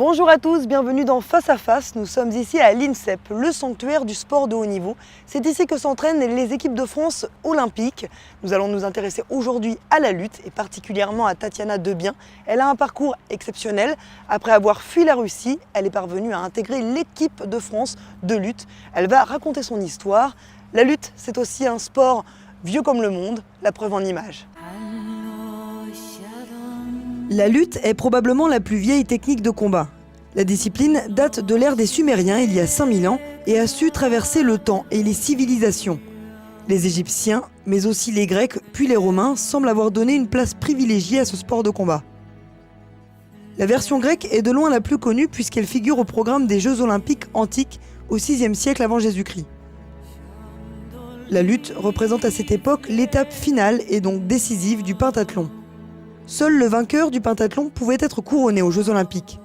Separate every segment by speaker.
Speaker 1: Bonjour à tous, bienvenue dans Face à Face. Nous sommes ici à l'INSEP, le sanctuaire du sport de haut niveau. C'est ici que s'entraînent les équipes de France olympiques. Nous allons nous intéresser aujourd'hui à la lutte et particulièrement à Tatiana Debien. Elle a un parcours exceptionnel. Après avoir fui la Russie, elle est parvenue à intégrer l'équipe de France de lutte. Elle va raconter son histoire. La lutte, c'est aussi un sport vieux comme le monde, la preuve en images. La lutte est probablement la plus vieille technique de combat. La discipline date de l'ère des Sumériens il y a 5000 ans et a su traverser le temps et les civilisations. Les Égyptiens, mais aussi les Grecs puis les Romains semblent avoir donné une place privilégiée à ce sport de combat. La version grecque est de loin la plus connue puisqu'elle figure au programme des Jeux olympiques antiques au VIe siècle avant Jésus-Christ. La lutte représente à cette époque l'étape finale et donc décisive du pentathlon. Seul le vainqueur du pentathlon pouvait être couronné aux Jeux olympiques.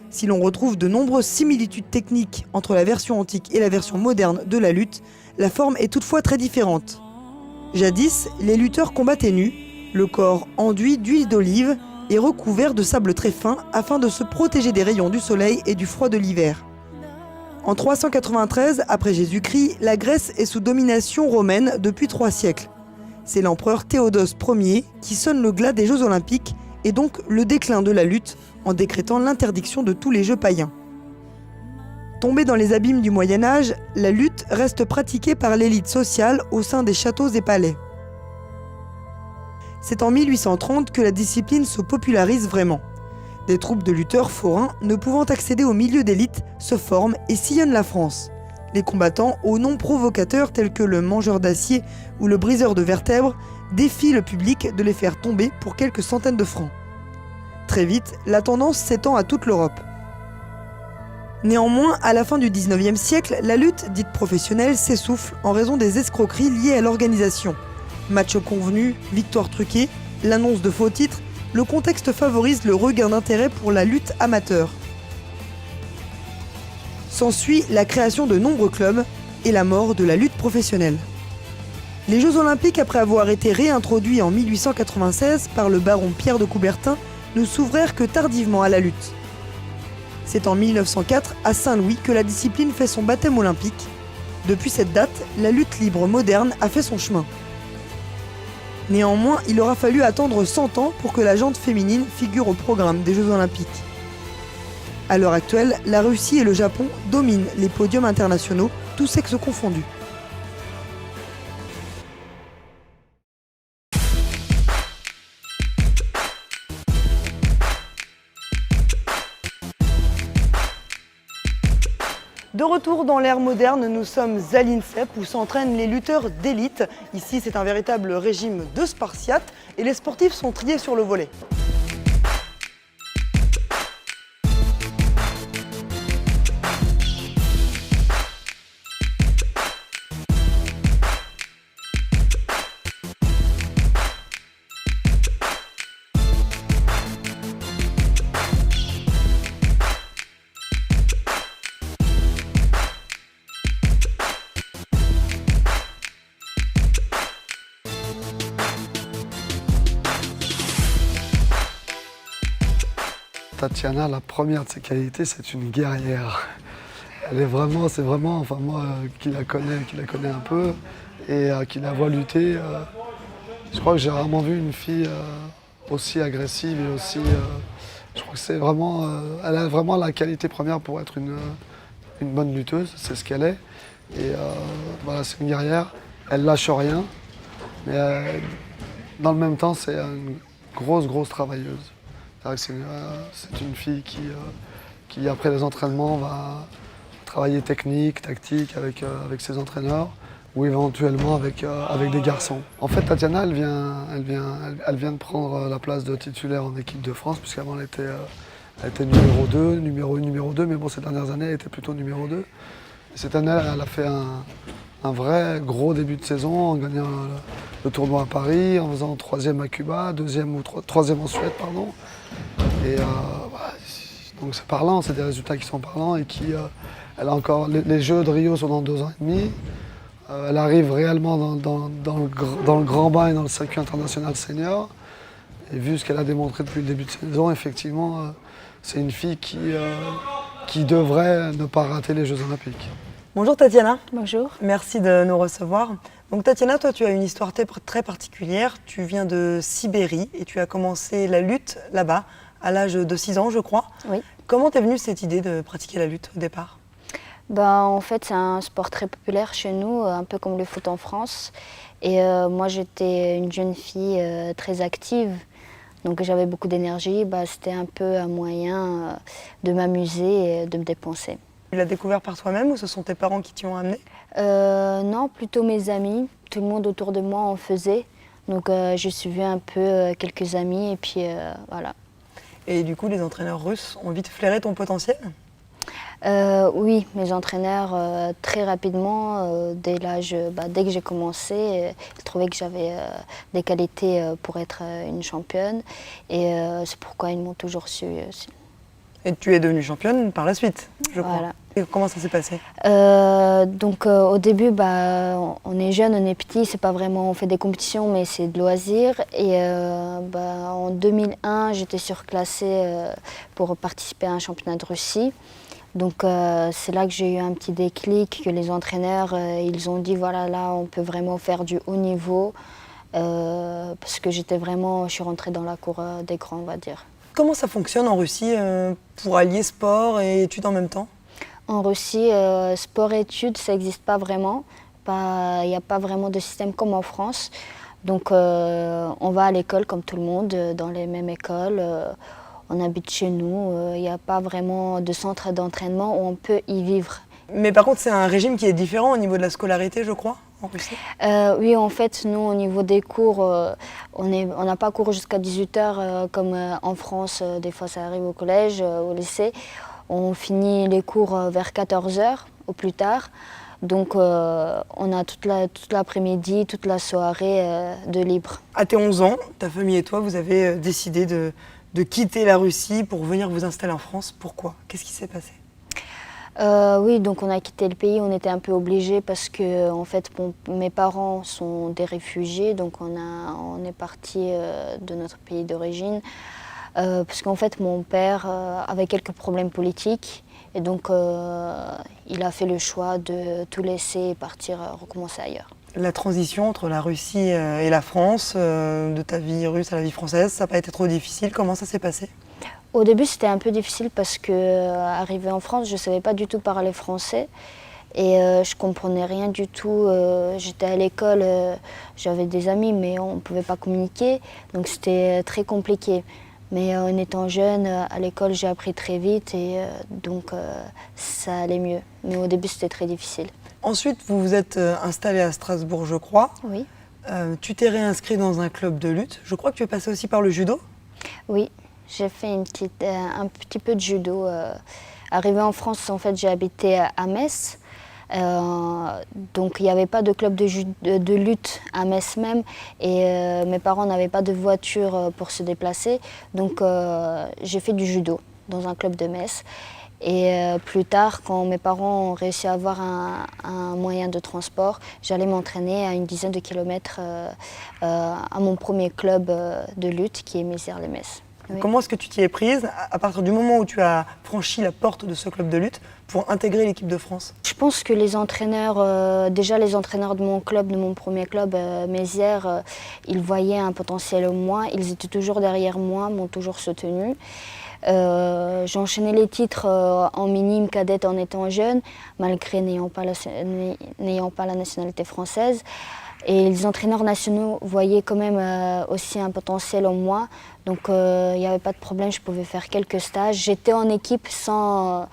Speaker 1: Si l'on retrouve de nombreuses similitudes techniques entre la version antique et la version moderne de la lutte, la forme est toutefois très différente. Jadis, les lutteurs combattaient nus, le corps enduit d'huile d'olive et recouvert de sable très fin afin de se protéger des rayons du soleil et du froid de l'hiver. En 393 après Jésus-Christ, la Grèce est sous domination romaine depuis 3 siècles. C'est l'empereur Théodose Ier qui sonne le glas des Jeux olympiques et donc le déclin de la lutte en décrétant l'interdiction de tous les jeux païens. Tombée dans les abîmes du Moyen-Âge, la lutte reste pratiquée par l'élite sociale au sein des châteaux et palais. C'est en 1830 que la discipline se popularise vraiment. Des troupes de lutteurs forains ne pouvant accéder au milieu d'élite se forment et sillonnent la France. Les combattants aux noms provocateurs tels que le mangeur d'acier ou le briseur de vertèbres défient le public de les faire tomber pour quelques centaines de francs. Très vite, la tendance s'étend à toute l'Europe. Néanmoins, à la fin du XIXe siècle, la lutte dite professionnelle s'essouffle en raison des escroqueries liées à l'organisation. Matchs convenus, victoires truquées, l'annonce de faux titres, le contexte favorise le regain d'intérêt pour la lutte amateur. S'ensuit la création de nombreux clubs et la mort de la lutte professionnelle. Les Jeux olympiques, après avoir été réintroduits en 1896 par le baron Pierre de Coubertin, ne s'ouvrèrent que tardivement à la lutte. C'est en 1904, à Saint-Louis, que la discipline fait son baptême olympique. Depuis cette date, la lutte libre moderne a fait son chemin. Néanmoins, il aura fallu attendre 100 ans pour que la jante féminine figure au programme des Jeux olympiques. À l'heure actuelle, la Russie et le Japon dominent les podiums internationaux, tous sexes confondus. De retour dans l'ère moderne, nous sommes à l'INSEP où s'entraînent les lutteurs d'élite. Ici, c'est un véritable régime de Spartiates et les sportifs sont triés sur le volet.
Speaker 2: Tatiana, la première de ses qualités, c'est une guerrière. Elle est vraiment, c'est vraiment, enfin moi qui la connais un peu et qui la vois lutter, je crois que j'ai rarement vu une fille aussi agressive et aussi, je crois que c'est vraiment, elle a vraiment la qualité première pour être une bonne lutteuse, c'est ce qu'elle est. Et voilà, c'est une guerrière, elle lâche rien, mais dans le même temps, c'est une grosse travailleuse. C'est une fille qui, après les entraînements, va travailler technique, tactique avec ses entraîneurs ou éventuellement avec des garçons. En fait, Tatiana, elle vient de prendre la place de titulaire en équipe de France, puisqu'avant elle était numéro 2, numéro 2, mais bon, ces dernières années, elle était plutôt numéro 2. Et cette année, elle a fait un vrai gros début de saison en gagnant le tournoi à Paris, en faisant 3e à Cuba, 3e en Suède, pardon. Et donc c'est parlant, c'est des résultats qui sont parlants et qui, elle a encore, les Jeux de Rio sont dans 2 ans et demi. Elle arrive réellement dans le grand bain et dans le circuit international senior. Et vu ce qu'elle a démontré depuis le début de saison, effectivement, c'est une fille qui devrait ne pas rater les Jeux Olympiques.
Speaker 1: Bonjour Tatiana.
Speaker 3: Bonjour.
Speaker 1: Merci de nous recevoir. Donc Tatiana, toi tu as une histoire très particulière. Tu viens de Sibérie et tu as commencé la lutte là-bas à l'âge de 6 ans, je crois.
Speaker 3: Oui.
Speaker 1: Comment t'es venue cette idée de pratiquer la lutte au départ?
Speaker 3: En fait, c'est un sport très populaire chez nous, un peu comme le foot en France. Et moi, j'étais une jeune fille très active, donc j'avais beaucoup d'énergie. C'était un peu un moyen de m'amuser et de me dépenser.
Speaker 1: Tu l'as découvert par toi-même ou ce sont tes parents qui t'y ont amené?
Speaker 3: Non, plutôt mes amis. Tout le monde autour de moi en faisait. Donc j'ai suivi un peu quelques amis et puis voilà.
Speaker 1: Et du coup, les entraîneurs russes ont vite flairé ton potentiel?
Speaker 3: Oui, mes entraîneurs, très rapidement, dès que j'ai commencé, ils trouvaient que j'avais des qualités pour être une championne. Et c'est pourquoi ils m'ont toujours su.
Speaker 1: Et tu es devenue championne par la suite, je crois.
Speaker 3: Voilà.
Speaker 1: Et comment ça s'est passé?
Speaker 3: Au début, on est jeune, on est petit, c'est pas vraiment, on fait des compétitions, mais c'est de loisirs. Et en 2001, j'étais surclassée pour participer à un championnat de Russie. Donc c'est là que j'ai eu un petit déclic, que les entraîneurs, ils ont dit voilà, là on peut vraiment faire du haut niveau, parce que je suis rentrée dans la cour des grands, on va dire.
Speaker 1: Comment ça fonctionne en Russie pour allier sport et études en même temps?
Speaker 3: En Russie, sport et études, ça n'existe pas vraiment. Il n'y a pas vraiment de système comme en France. Donc on va à l'école comme tout le monde, dans les mêmes écoles. On habite chez nous. Il n'y a pas vraiment de centre d'entraînement où on peut y vivre.
Speaker 1: Mais par contre, c'est un régime qui est différent au niveau de la scolarité, je crois, en Russie?
Speaker 3: Oui, en fait, nous, au niveau des cours, on n'a pas cours jusqu'à 18h comme en France. Des fois, ça arrive au collège, au lycée. On finit les cours vers 14h au plus tard. Donc, on a toute l'après-midi, toute la soirée de libre.
Speaker 1: À tes 11 ans, ta famille et toi, vous avez décidé de quitter la Russie pour venir vous installer en France. Pourquoi? Qu'est-ce qui s'est passé?
Speaker 3: Oui, donc on a quitté le pays, on était un peu obligés parce que en fait, mes parents sont des réfugiés, donc on est parti de notre pays d'origine. Parce qu'en fait, mon père avait quelques problèmes politiques et donc il a fait le choix de tout laisser et partir recommencer ailleurs.
Speaker 1: La transition entre la Russie et la France, de ta vie russe à la vie française, ça n'a pas été trop difficile? Comment ça s'est passé?
Speaker 3: Au début, c'était un peu difficile parce que, arrivée en France, je ne savais pas du tout parler français et je ne comprenais rien du tout. J'étais à l'école, j'avais des amis, mais on ne pouvait pas communiquer, donc c'était très compliqué. Mais en étant jeune, à l'école, j'ai appris très vite et donc ça allait mieux. Mais au début, c'était très difficile.
Speaker 1: Ensuite, vous vous êtes installé à Strasbourg, je crois.
Speaker 3: Oui.
Speaker 1: Tu t'es réinscrit dans un club de lutte. Je crois que tu es passé aussi par le judo.
Speaker 3: Oui, j'ai fait un petit peu de judo. Arrivée en France, en fait, j'ai habité à Metz. Donc il n'y avait pas de club de lutte à Metz même et mes parents n'avaient pas de voiture pour se déplacer. Donc j'ai fait du judo dans un club de Metz. Et plus tard, quand mes parents ont réussi à avoir un moyen de transport, j'allais m'entraîner à une dizaine de kilomètres à mon premier club de lutte qui est Mézières-les-Metz. Oui.
Speaker 1: Comment est-ce que tu t'y es prise à partir du moment où tu as franchi la porte de ce club de lutte pour intégrer l'équipe de France?
Speaker 3: Je pense que les entraîneurs, déjà les entraîneurs de mon club, de mon premier club, Mézières, ils voyaient un potentiel en moi. Ils étaient toujours derrière moi, m'ont toujours soutenue. J'ai enchaîné les titres en minime, cadette en étant jeune, malgré n'ayant pas la nationalité française. Et les entraîneurs nationaux voyaient quand même aussi un potentiel en moi. Donc il n'y avait pas de problème, je pouvais faire quelques stages. J'étais en équipe sans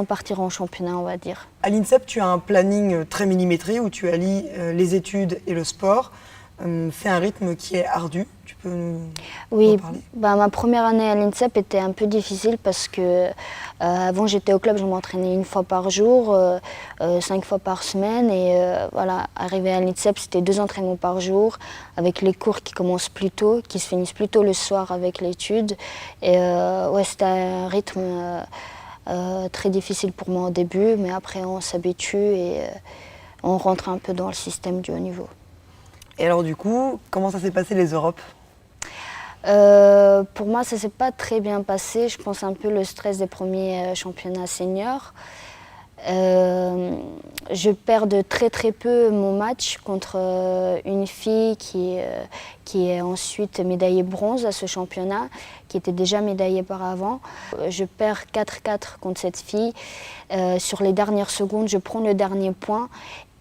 Speaker 3: partir en championnat, on va dire.
Speaker 1: À l'INSEP, tu as un planning très millimétré où tu allies les études et le sport. C'est un rythme qui est ardu. Tu peux nous en parler?
Speaker 3: Ma première année à l'INSEP était un peu difficile parce que avant j'étais au club, je m'entraînais 1 fois par jour, 5 fois par semaine et voilà, arrivé à l'INSEP, c'était 2 entraînements par jour avec les cours qui commencent plus tôt, qui se finissent plus tôt le soir avec l'étude. Et ouais, c'était un rythme très difficile pour moi au début, mais après on s'habitue et on rentre un peu dans le système du haut niveau.
Speaker 1: Et alors du coup, comment ça s'est passé les Europes?
Speaker 3: Pour moi, ça ne s'est pas très bien passé. Je pense un peu le stress des premiers championnats seniors. Je perds de très très peu mon match contre une fille qui est ensuite médaillée bronze à ce championnat, qui était déjà médaillée par avant. Je perds 4-4 contre cette fille. Sur les dernières secondes, je prends le dernier point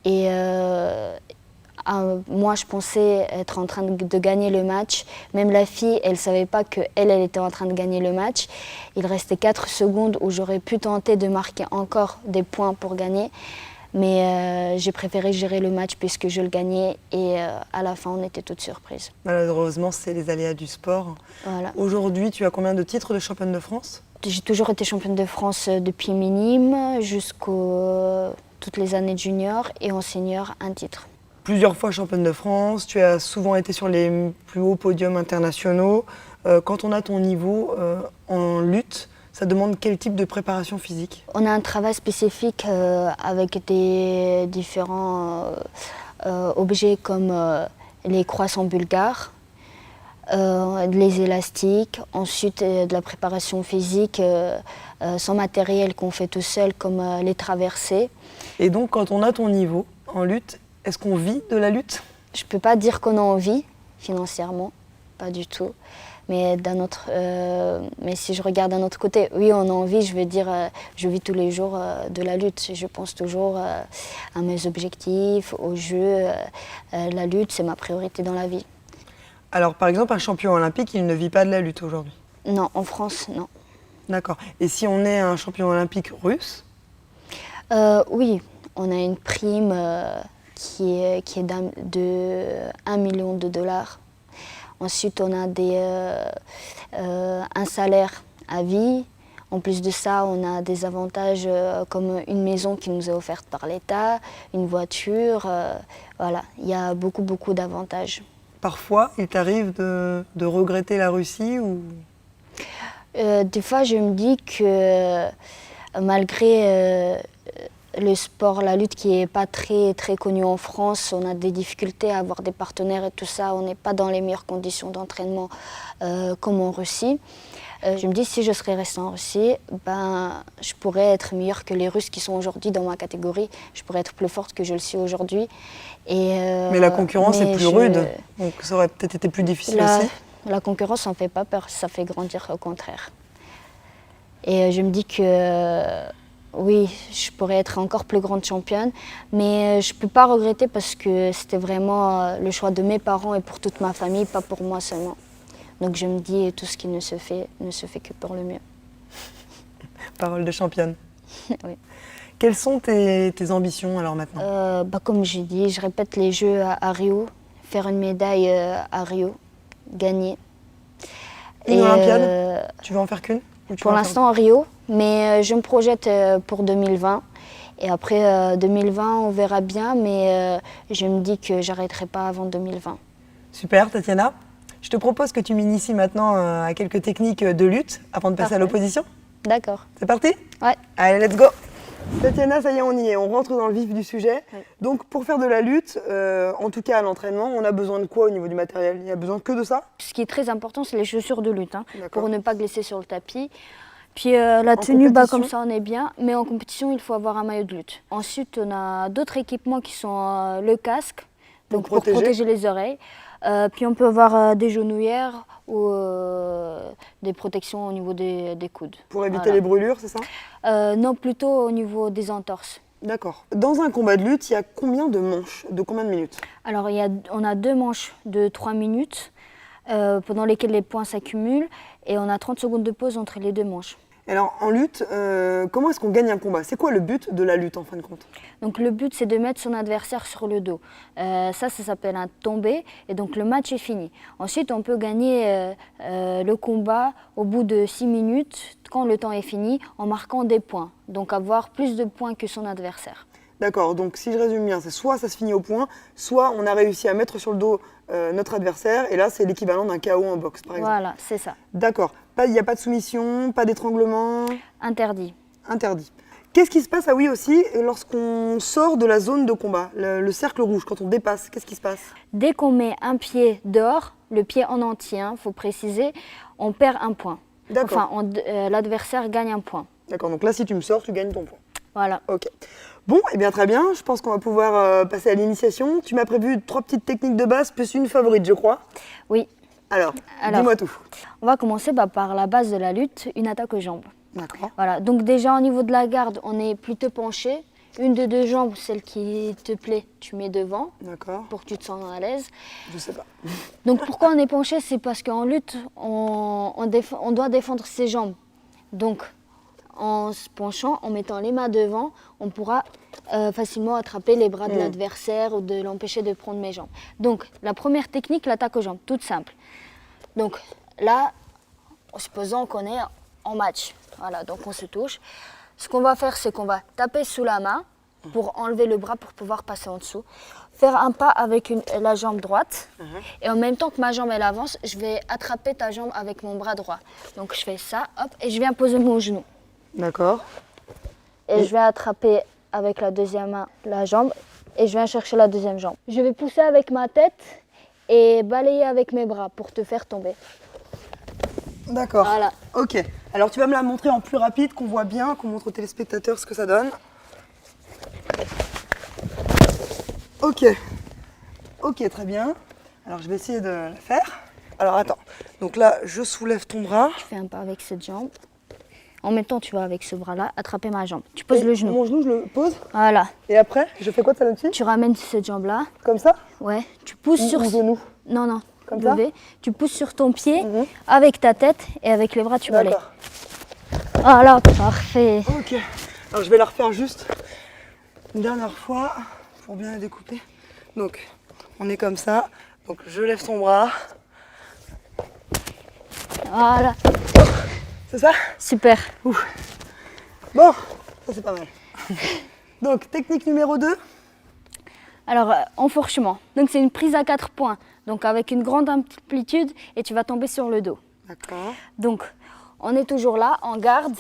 Speaker 3: et moi, je pensais être en train de gagner le match. Même la fille, elle ne savait pas qu'elle était en train de gagner le match. Il restait 4 secondes où j'aurais pu tenter de marquer encore des points pour gagner. Mais j'ai préféré gérer le match puisque je le gagnais. Et à la fin, on était toutes surprises.
Speaker 1: Malheureusement, c'est les aléas du sport.
Speaker 3: Voilà.
Speaker 1: Aujourd'hui, tu as combien de titres de championne de France?
Speaker 3: J'ai toujours été championne de France depuis minime jusqu'aux toutes les années de junior et en senior, un titre.
Speaker 1: Plusieurs fois championne de France, tu as souvent été sur les plus hauts podiums internationaux. Quand on a ton niveau en lutte, ça demande quel type de préparation physique?
Speaker 3: On a un travail spécifique avec des différents objets comme les croissants bulgares, les élastiques, ensuite de la préparation physique sans matériel qu'on fait tout seul comme les traversées.
Speaker 1: Et donc quand on a ton niveau en lutte, est-ce qu'on vit de la lutte?
Speaker 3: Je ne peux pas dire qu'on en vit financièrement, pas du tout. Mais si je regarde d'un autre côté, oui, on en vit, je veux dire, je vis tous les jours de la lutte. Je pense toujours à mes objectifs, au jeu. La lutte, c'est ma priorité dans la vie.
Speaker 1: Alors par exemple, un champion olympique, il ne vit pas de la lutte aujourd'hui?
Speaker 3: Non, en France, non.
Speaker 1: D'accord. Et si on est un champion olympique russe?
Speaker 3: Oui, on a une prime qui est de 1 million de dollars. Ensuite, on a un salaire à vie. En plus de ça, on a des avantages comme une maison qui nous est offerte par l'État, une voiture. Voilà, il y a beaucoup, beaucoup d'avantages.
Speaker 1: Parfois, il t'arrive de regretter la Russie ou...
Speaker 3: Des fois, je me dis que malgré le sport, la lutte qui n'est pas très, très connue en France, on a des difficultés à avoir des partenaires et tout ça. On n'est pas dans les meilleures conditions d'entraînement comme en Russie. Je me dis, si je serais restée en Russie, je pourrais être meilleure que les Russes qui sont aujourd'hui dans ma catégorie. Je pourrais être plus forte que je le suis aujourd'hui.
Speaker 1: Mais la concurrence est plus rude, donc ça aurait peut-être été plus difficile aussi.
Speaker 3: La concurrence, ça ne fait pas peur, ça fait grandir au contraire. Et je me dis que oui, je pourrais être encore plus grande championne, mais je ne peux pas regretter parce que c'était vraiment le choix de mes parents et pour toute ma famille, pas pour moi seulement. Donc je me dis, tout ce qui ne se fait que pour le mieux.
Speaker 1: Parole de championne.
Speaker 3: Oui.
Speaker 1: Quelles sont tes ambitions alors maintenant?
Speaker 3: Comme j'ai dit, je répète les Jeux à Rio, faire une médaille à Rio, gagner.
Speaker 1: Une Olympiade? Tu veux en faire qu'une?
Speaker 3: Pour l'instant à Rio, mais je me projette pour 2020. Et après 2020, on verra bien, mais je me dis que j'arrêterai pas avant 2020.
Speaker 1: Super, Tatiana. Je te propose que tu m'inities maintenant à quelques techniques de lutte avant de passer à l'opposition.
Speaker 3: D'accord.
Speaker 1: C'est parti?
Speaker 3: Ouais.
Speaker 1: Allez, let's go! Tatiana, ça y est, on y est, on rentre dans le vif du sujet. Oui. Donc pour faire de la lutte, en tout cas à l'entraînement, on a besoin de quoi au niveau du matériel? Il y a besoin que de ça?
Speaker 3: Ce qui est très important, c'est les chaussures de lutte, pour ne pas glisser sur le tapis. Puis la tenue, comme ça on est bien, mais en compétition, il faut avoir un maillot de lutte. Ensuite, on a d'autres équipements qui sont le casque, donc pour protéger les oreilles. Puis on peut avoir des genouillères ou des protections au niveau des coudes.
Speaker 1: Pour éviter les brûlures, c'est ça?
Speaker 3: Non, plutôt au niveau des entorses.
Speaker 1: D'accord. Dans un combat de lutte, il y a combien de manches? De combien de minutes?
Speaker 3: Alors, on a 2 manches de 3 minutes pendant lesquelles les points s'accumulent et on a 30 secondes de pause entre les 2 manches.
Speaker 1: Alors, en lutte, comment est-ce qu'on gagne un combat? C'est quoi le but de la lutte en fin de compte?
Speaker 3: Donc, le but, c'est de mettre son adversaire sur le dos. Ça s'appelle un tombé et donc le match est fini. Ensuite, on peut gagner le combat au bout de 6 minutes, quand le temps est fini, en marquant des points. Donc, avoir plus de points que son adversaire.
Speaker 1: D'accord, donc si je résume bien, c'est soit ça se finit au point, soit on a réussi à mettre sur le dos notre adversaire, et là c'est l'équivalent d'un KO en boxe par exemple.
Speaker 3: Voilà, c'est ça.
Speaker 1: D'accord, il n'y a pas de soumission, pas d'étranglement?
Speaker 3: Interdit.
Speaker 1: Interdit. Qu'est-ce qui se passe, ah oui aussi, lorsqu'on sort de la zone de combat, le cercle rouge, quand on dépasse, qu'est-ce qui se passe?
Speaker 3: Dès qu'on met un pied dehors, le pied en entier, il faut préciser, on perd un point.
Speaker 1: D'accord.
Speaker 3: Enfin, l'adversaire gagne un point.
Speaker 1: D'accord, donc là, si tu me sors, tu gagnes ton point.
Speaker 3: Voilà.
Speaker 1: Ok. Bon, eh bien très bien, je pense qu'on va pouvoir passer à l'initiation. Tu m'as prévu 3 petites techniques de base, plus une favorite, je crois.
Speaker 3: Oui.
Speaker 1: Alors,
Speaker 3: Alors.
Speaker 1: dis-moi tout.
Speaker 3: On va commencer par la base de la lutte, une attaque aux jambes.
Speaker 1: D'accord.
Speaker 3: Voilà. Donc déjà au niveau de la garde, on est plutôt penché. Une des deux jambes, celle qui te plaît, tu mets devant
Speaker 1: D'accord.
Speaker 3: pour que tu te sentes à l'aise.
Speaker 1: Je sais pas.
Speaker 3: Donc pourquoi on est penché? C'est parce qu'en lutte, on doit défendre ses jambes. Donc en se penchant, en mettant les mains devant, on pourra facilement attraper les bras de l'adversaire ou de l'empêcher de prendre mes jambes. Donc la première technique, l'attaque aux jambes, toute simple. Donc là, supposons qu'on est en match, voilà, donc on se touche. Ce qu'on va faire, c'est qu'on va taper sous la main pour enlever le bras pour pouvoir passer en dessous. Faire un pas avec la jambe droite. Et en même temps que ma jambe elle avance, je vais attraper ta jambe avec mon bras droit. Donc je fais ça, hop, et je viens poser mon genou.
Speaker 1: D'accord.
Speaker 3: Et je vais attraper avec la deuxième main la jambe et je viens chercher la deuxième jambe. Je vais pousser avec ma tête et balayer avec mes bras pour te faire tomber.
Speaker 1: D'accord.
Speaker 3: Voilà.
Speaker 1: Ok. Alors tu vas me la montrer en plus rapide, qu'on voit bien, qu'on montre aux téléspectateurs ce que ça donne. Ok. Ok, très bien. Alors je vais essayer de la faire. Alors attends. Donc là, je soulève ton bras.
Speaker 3: Je fais un pas avec cette jambe. En même temps, tu vas avec ce bras-là attraper ma jambe. Tu poses le genou.
Speaker 1: Mon genou, je le pose.
Speaker 3: Voilà.
Speaker 1: Et après, je fais quoi de ça là-dessus?
Speaker 3: Tu ramènes cette jambe-là.
Speaker 1: Comme ça?
Speaker 3: Ouais. Tu pousses sur...
Speaker 1: Ou genou.
Speaker 3: Non, non.
Speaker 1: Comme ça?
Speaker 3: Levé. Tu pousses sur ton pied avec ta tête et avec les bras, tu balayes.
Speaker 1: D'accord.
Speaker 3: Voilà, parfait.
Speaker 1: Ok. Alors je vais la refaire juste une dernière fois pour bien la découper. Donc, on est comme ça. Donc je lève son bras.
Speaker 3: Voilà.
Speaker 1: C'est ça?
Speaker 3: Super.
Speaker 1: Bon, ça c'est pas mal. Donc, technique numéro 2.
Speaker 3: Alors, enfourchement. Donc, c'est une prise à 4 points. Donc, avec une grande amplitude et tu vas tomber sur le dos.
Speaker 1: D'accord.
Speaker 3: Donc, on est toujours là, en garde.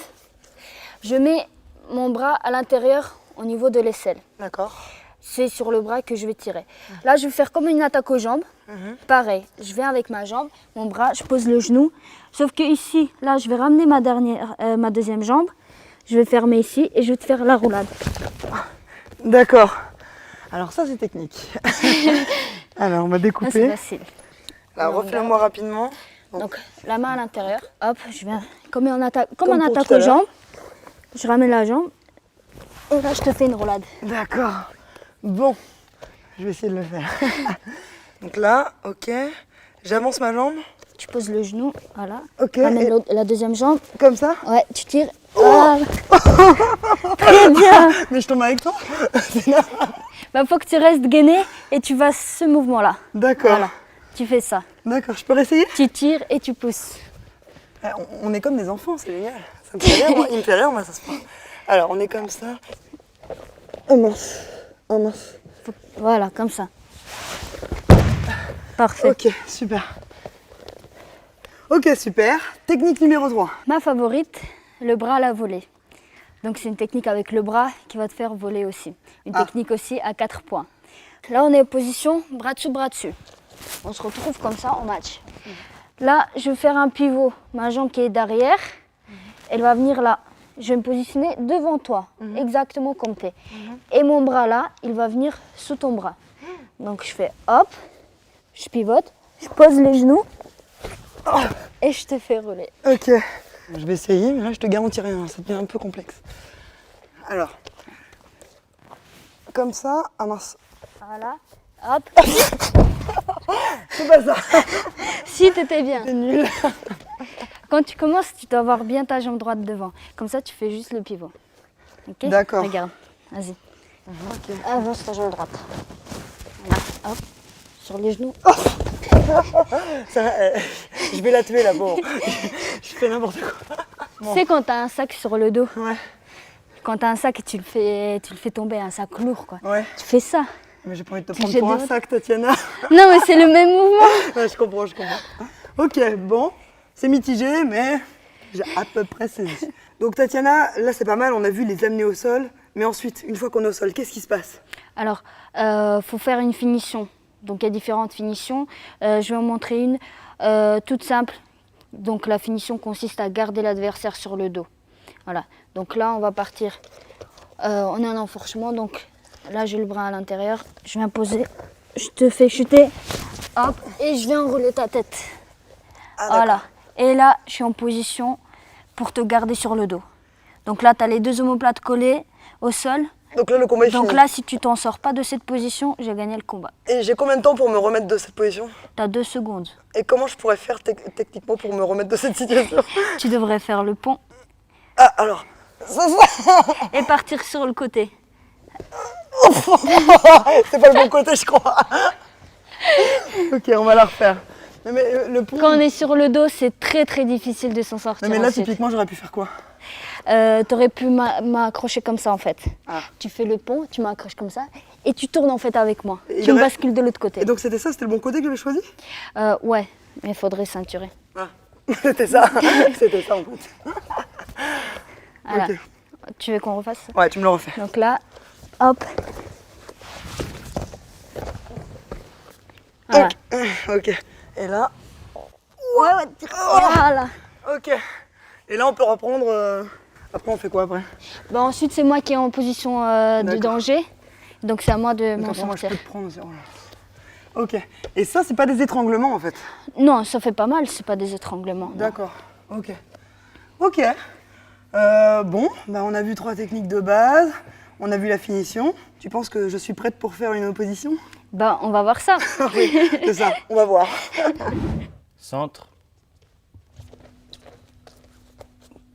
Speaker 3: Je mets mon bras à l'intérieur au niveau de l'aisselle.
Speaker 1: D'accord.
Speaker 3: C'est sur le bras que je vais tirer. Là, je vais faire comme une attaque aux jambes. Pareil, je viens avec ma jambe, mon bras, je pose le genou. Sauf que ici, là, je vais ramener ma deuxième jambe. Je vais fermer ici et je vais te faire la roulade.
Speaker 1: D'accord. Alors ça c'est technique. Alors on va
Speaker 3: Là, c'est
Speaker 1: découper.
Speaker 3: facile.
Speaker 1: Alors refais-le-moi rapidement.
Speaker 3: Donc, la main à l'intérieur. Hop, je viens comme en
Speaker 1: Comme
Speaker 3: attaque
Speaker 1: pour tout à
Speaker 3: aux
Speaker 1: l'heure.
Speaker 3: jambes. Je ramène la jambe. Et là, je te fais une roulade.
Speaker 1: D'accord. Bon, je vais essayer de le faire. Donc là, ok. J'avance ma jambe.
Speaker 3: Tu poses le genou, voilà.
Speaker 1: Ok.
Speaker 3: Ramène
Speaker 1: Et
Speaker 3: la deuxième jambe.
Speaker 1: comme ça.
Speaker 3: Ouais, tu tires. Voilà. Très bien.
Speaker 1: Mais je tombe avec toi.
Speaker 3: Bah, faut que tu restes gainé et tu fasses ce mouvement-là.
Speaker 1: D'accord.
Speaker 3: Voilà. Tu fais ça.
Speaker 1: D'accord, je peux réessayer?
Speaker 3: Tu tires et tu pousses.
Speaker 1: On est comme des enfants, c'est génial. Ça me fait rire, moi. Il me fait rire, moi, ça se passe. Alors, on est comme ça. Oh mince. Oh mince.
Speaker 3: Voilà, comme ça. Parfait.
Speaker 1: Ok, super. Ok, super. Technique numéro 3.
Speaker 3: Ma favorite, le bras à la volée. Donc c'est une technique avec le bras qui va te faire voler aussi. Une technique aussi à 4 points. Là, on est en position bras dessus, bras dessus. On se retrouve comme ça en match. Là, je vais faire un pivot. Ma jambe qui est derrière, elle va venir là. Je vais me positionner devant toi, exactement comme tu es. Et mon bras là, il va venir sous ton bras. Donc je fais hop, je pivote, je pose les genoux et je te fais rouler.
Speaker 1: Ok. Je vais essayer, mais là, je te garantis rien. Ça devient un peu complexe. Alors. Comme ça. Ah mince.
Speaker 3: Voilà, hop.
Speaker 1: C'est pas ça.
Speaker 3: Si, t'étais bien.
Speaker 1: C'est nul.
Speaker 3: Quand tu commences, tu dois avoir bien ta jambe droite devant. Comme ça, tu fais juste le pivot. Ok?
Speaker 1: D'accord.
Speaker 3: Regarde, vas-y.
Speaker 1: Ok.
Speaker 3: Avance ta jambe droite. Voilà, hop. Sur les genoux.
Speaker 1: Ça, je vais la tuer là, bon. Je fais n'importe quoi.
Speaker 3: Tu sais quand t'as un sac sur le dos,
Speaker 1: Ouais.
Speaker 3: quand t'as un sac et tu le fais tomber, un sac lourd quoi.
Speaker 1: Ouais.
Speaker 3: Tu fais ça.
Speaker 1: Mais j'ai pas envie de te
Speaker 3: Tu
Speaker 1: prendre
Speaker 3: jettes
Speaker 1: pour un
Speaker 3: des-
Speaker 1: sac, Tatiana.
Speaker 3: Non mais c'est le même mouvement.
Speaker 1: Ouais, je comprends, je comprends. Ok, bon. C'est mitigé, mais j'ai à peu près saisi. Donc Tatiana, là c'est pas mal, on a vu les amener au sol. Mais ensuite, une fois qu'on est au sol, qu'est-ce qui se passe?
Speaker 3: Alors, faut faire une finition. Donc il y a différentes finitions. Je vais en montrer une toute simple. Donc la finition consiste à garder l'adversaire sur le dos. Voilà. Donc là, on va partir. On a un enfourchement. Donc là, j'ai le bras à l'intérieur. Je viens poser. Je te fais chuter. Hop. Et je viens enrouler ta tête.
Speaker 1: Ah,
Speaker 3: voilà. Et là, je suis en position pour te garder sur le dos. Donc là, tu as les deux omoplates collées au sol.
Speaker 1: Donc là, le combat est fini.
Speaker 3: Donc là, si tu t'en sors pas de cette position, j'ai gagné le combat.
Speaker 1: Et j'ai combien de temps pour me remettre de cette position?
Speaker 3: Tu as 2 secondes.
Speaker 1: Et comment je pourrais faire techniquement pour me remettre de cette situation?
Speaker 3: Tu devrais faire le pont
Speaker 1: Ah, alors.
Speaker 3: et partir sur le côté.
Speaker 1: C'est pas le bon côté, je crois. Ok, on va la refaire. Mais le pont.
Speaker 3: Quand on est sur le dos, c'est très très difficile de s'en sortir.
Speaker 1: Mais là,
Speaker 3: ensuite.
Speaker 1: typiquement, j'aurais pu faire quoi?
Speaker 3: T'aurais pu m'accrocher comme ça en fait.
Speaker 1: Ah.
Speaker 3: Tu fais le pont, tu m'accroches comme ça et tu tournes en fait avec moi.
Speaker 1: Et
Speaker 3: Tu me
Speaker 1: aurait-
Speaker 3: bascules de l'autre côté.
Speaker 1: Et donc, c'était ça? C'était le bon côté que j'avais choisi?
Speaker 3: Ouais, mais il faudrait ceinturer.
Speaker 1: Ah. C'était ça. C'était ça, en fait.
Speaker 3: Voilà.
Speaker 1: Ok.
Speaker 3: Tu veux qu'on refasse?
Speaker 1: Ouais, tu me le refais.
Speaker 3: Donc là, hop. Voilà.
Speaker 1: Ok. Et là.
Speaker 3: Voilà.
Speaker 1: Ok. Et là, on peut reprendre. Après, on fait quoi après?
Speaker 3: Bah, ensuite, c'est moi qui est en position de
Speaker 1: D'accord.
Speaker 3: danger. Donc c'est à moi de m'en
Speaker 1: Donc, après, moi, je
Speaker 3: sortir.
Speaker 1: peux te prendre aussi. Oh là. Ok. Et ça, c'est pas des étranglements en fait?
Speaker 3: Non, ça fait pas mal, c'est pas des étranglements. non.
Speaker 1: D'accord. Ok. Ok. Bon, bah, on a vu 3 techniques de base. On a vu la finition. Tu penses que je suis prête pour faire une opposition?
Speaker 3: Bah, on va voir ça.
Speaker 1: Oui, c'est ça. On va voir.
Speaker 4: Centre.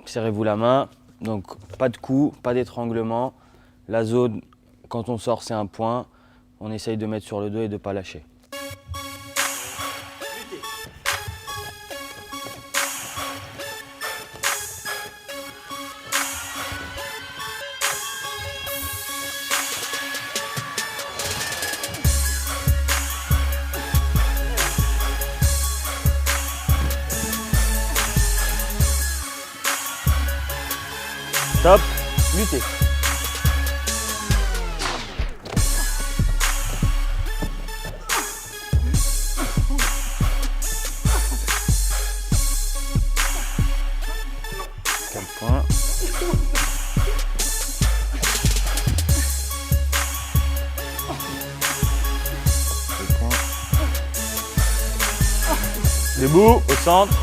Speaker 4: Serrez-vous la main. Donc pas de coup, pas d'étranglement. La zone, quand on sort, c'est un point. On essaye de mettre sur le dos et de ne pas lâcher. Stop, luttez. Quel point. Quel point. Debout, au centre.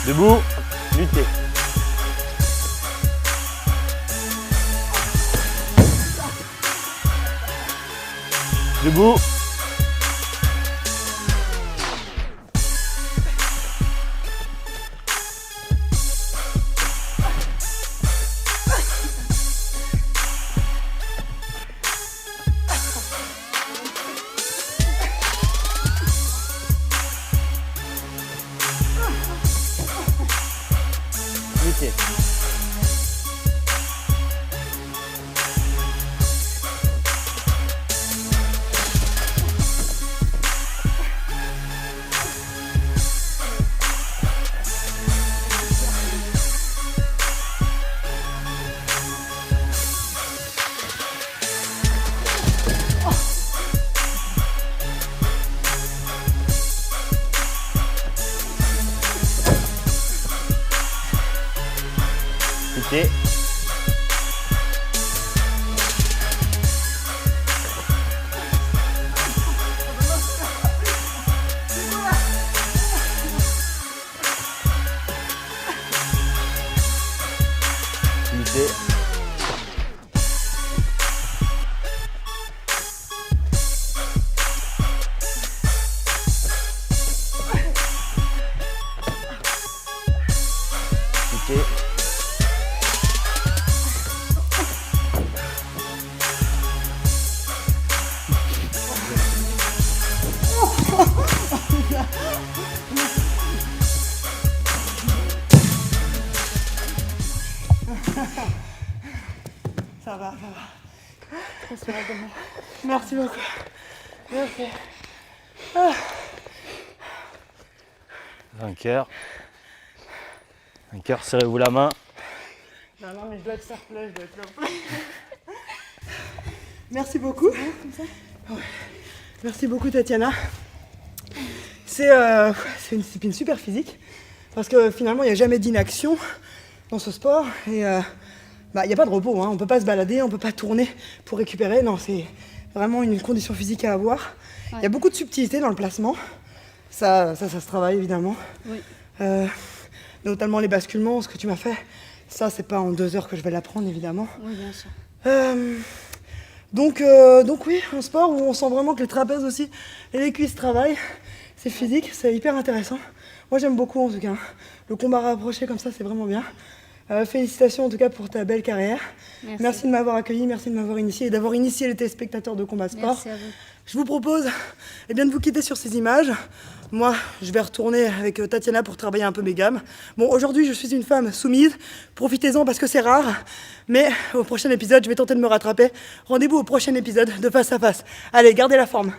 Speaker 4: Debout, luttez. Debout. Luttez. Luttez. Luttez. Luttez.
Speaker 1: Merci beaucoup. Merci.
Speaker 4: Vainqueur. Vainqueur, serrez-vous la main.
Speaker 1: Non, mais je dois être fair play, je dois être fair play. Merci beaucoup. Ouais. Merci beaucoup, Tatiana. C'est une discipline super physique parce que finalement, il n'y a jamais d'inaction dans ce sport et il n'y a pas de repos. Hein. On ne peut pas se balader, on ne peut pas tourner pour récupérer. Non, c'est vraiment une condition physique à avoir. Il y a beaucoup de subtilité dans le placement. Ça se travaille évidemment.
Speaker 5: Oui.
Speaker 1: Notamment les basculements, ce que tu m'as fait. Ça, c'est pas en 2 heures que je vais l'apprendre, évidemment.
Speaker 5: Oui, bien sûr.
Speaker 1: Donc oui, un sport où on sent vraiment que les trapèzes aussi et les cuisses travaillent. C'est physique, c'est hyper intéressant. Moi, j'aime beaucoup en tout cas. Le combat rapproché comme ça, c'est vraiment bien. Félicitations en tout cas pour ta belle carrière. Merci de m'avoir accueilli, merci de m'avoir initié et d'avoir initié les téléspectateurs de Combat Sport.
Speaker 5: Merci à vous.
Speaker 1: Je vous propose de vous quitter sur ces images. Moi, je vais retourner avec Tatiana pour travailler un peu mes gammes. Bon, aujourd'hui, je suis une femme soumise. Profitez-en parce que c'est rare. Mais au prochain épisode, je vais tenter de me rattraper. Rendez-vous au prochain épisode de Face à Face. Allez, gardez la forme.